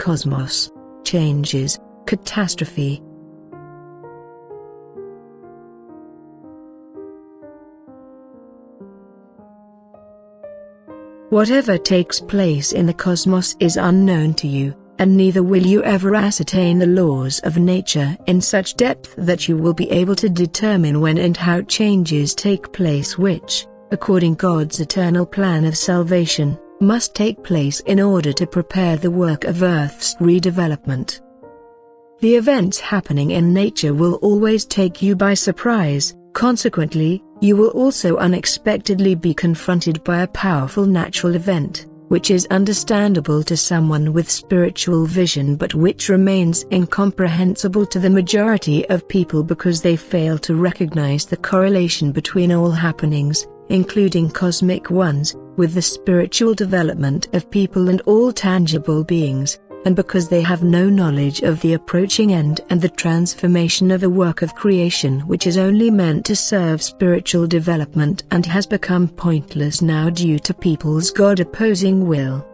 cosmos, changes, catastrophe. Whatever takes place in the cosmos is unknown to you, and neither will you ever ascertain the laws of nature in such depth that you will be able to determine when and how changes take place which, according God's eternal plan of salvation, must take place in order to prepare the work of Earth's redevelopment. The events happening in nature will always take you by surprise. Consequently, you will also unexpectedly be confronted by a powerful natural event, which is understandable to someone with spiritual vision but which remains incomprehensible to the majority of people because they fail to recognize the correlation between all happenings, including cosmic ones, with the spiritual development of people and all tangible beings, and because they have no knowledge of the approaching end and the transformation of a work of creation which is only meant to serve spiritual development and has become pointless now due to people's God-opposing will.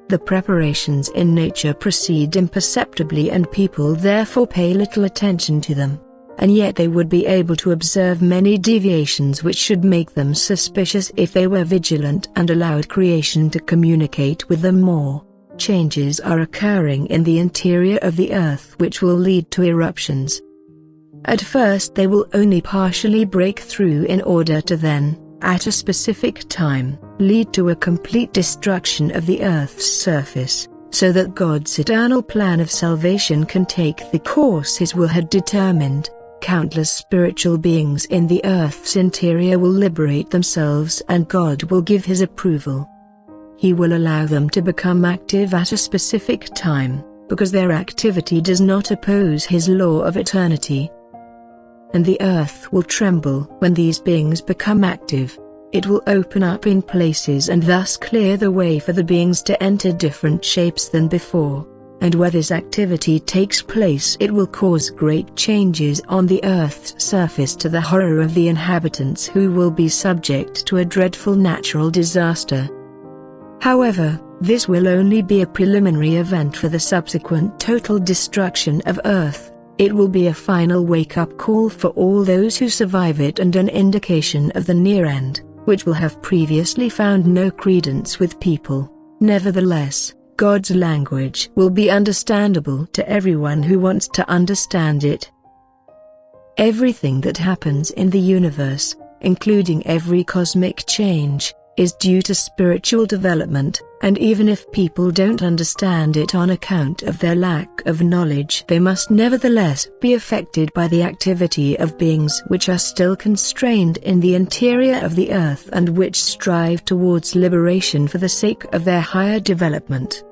The preparations in nature proceed imperceptibly and people therefore pay little attention to them, and yet they would be able to observe many deviations which should make them suspicious if they were vigilant and allowed creation to communicate with them more. Changes are occurring in the interior of the Earth which will lead to eruptions. At first they will only partially break through in order to then, at a specific time, lead to a complete destruction of the Earth's surface, so that God's eternal plan of salvation can take the course His will had determined. Countless spiritual beings in the Earth's interior will liberate themselves and God will give His approval. He will allow them to become active at a specific time, because their activity does not oppose His law of eternity. And the Earth will tremble when these beings become active. It will open up in places and thus clear the way for the beings to enter different shapes than before. And where this activity takes place it will cause great changes on the Earth's surface to the horror of the inhabitants who will be subject to a dreadful natural disaster. However, this will only be a preliminary event for the subsequent total destruction of Earth. It will be a final wake-up call for all those who survive it and an indication of the near end, which will have previously found no credence with people. Nevertheless, God's language will be understandable to everyone who wants to understand it. Everything that happens in the universe, including every cosmic change, is due to spiritual development, and even if people don't understand it on account of their lack of knowledge, they must nevertheless be affected by the activity of beings which are still constrained in the interior of the Earth and which strive towards liberation for the sake of their higher development.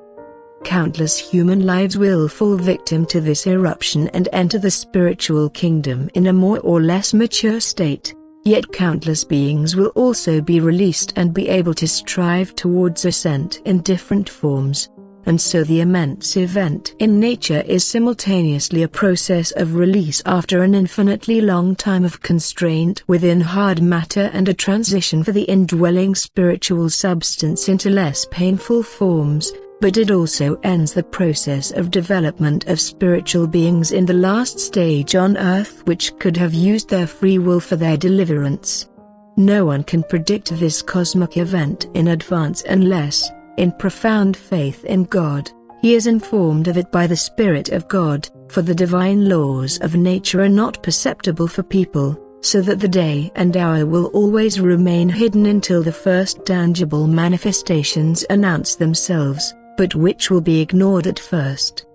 Countless human lives will fall victim to this eruption and enter the spiritual kingdom in a more or less mature state. Yet countless beings will also be released and be able to strive towards ascent in different forms, and so the immense event in nature is simultaneously a process of release after an infinitely long time of constraint within hard matter and a transition for the indwelling spiritual substance into less painful forms. But it also ends the process of development of spiritual beings in the last stage on Earth which could have used their free will for their deliverance. No one can predict this cosmic event in advance unless, in profound faith in God, he is informed of it by the Spirit of God, for the divine laws of nature are not perceptible for people, so that the day and hour will always remain hidden until the first tangible manifestations announce themselves, but which will be ignored at first.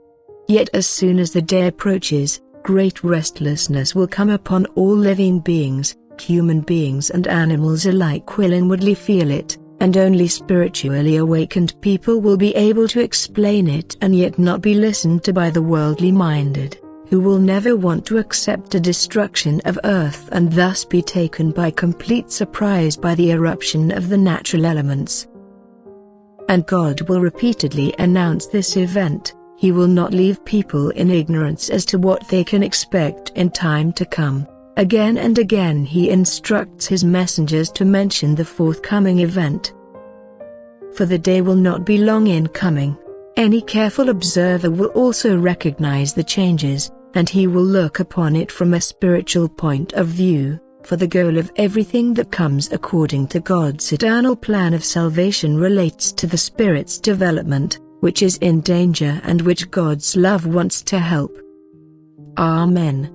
Yet as soon as the day approaches, great restlessness will come upon all living beings. Human beings and animals alike will inwardly feel it, and only spiritually awakened people will be able to explain it and yet not be listened to by the worldly minded, who will never want to accept a destruction of Earth and thus be taken by complete surprise by the eruption of the natural elements. And God will repeatedly announce this event. He will not leave people in ignorance as to what they can expect in time to come. Again and again He instructs His messengers to mention the forthcoming event. For the day will not be long in coming. Any careful observer will also recognize the changes, and he will look upon it from a spiritual point of view, for the goal of everything that comes according to God's eternal plan of salvation relates to the Spirit's development, which is in danger and which God's love wants to help. Amen.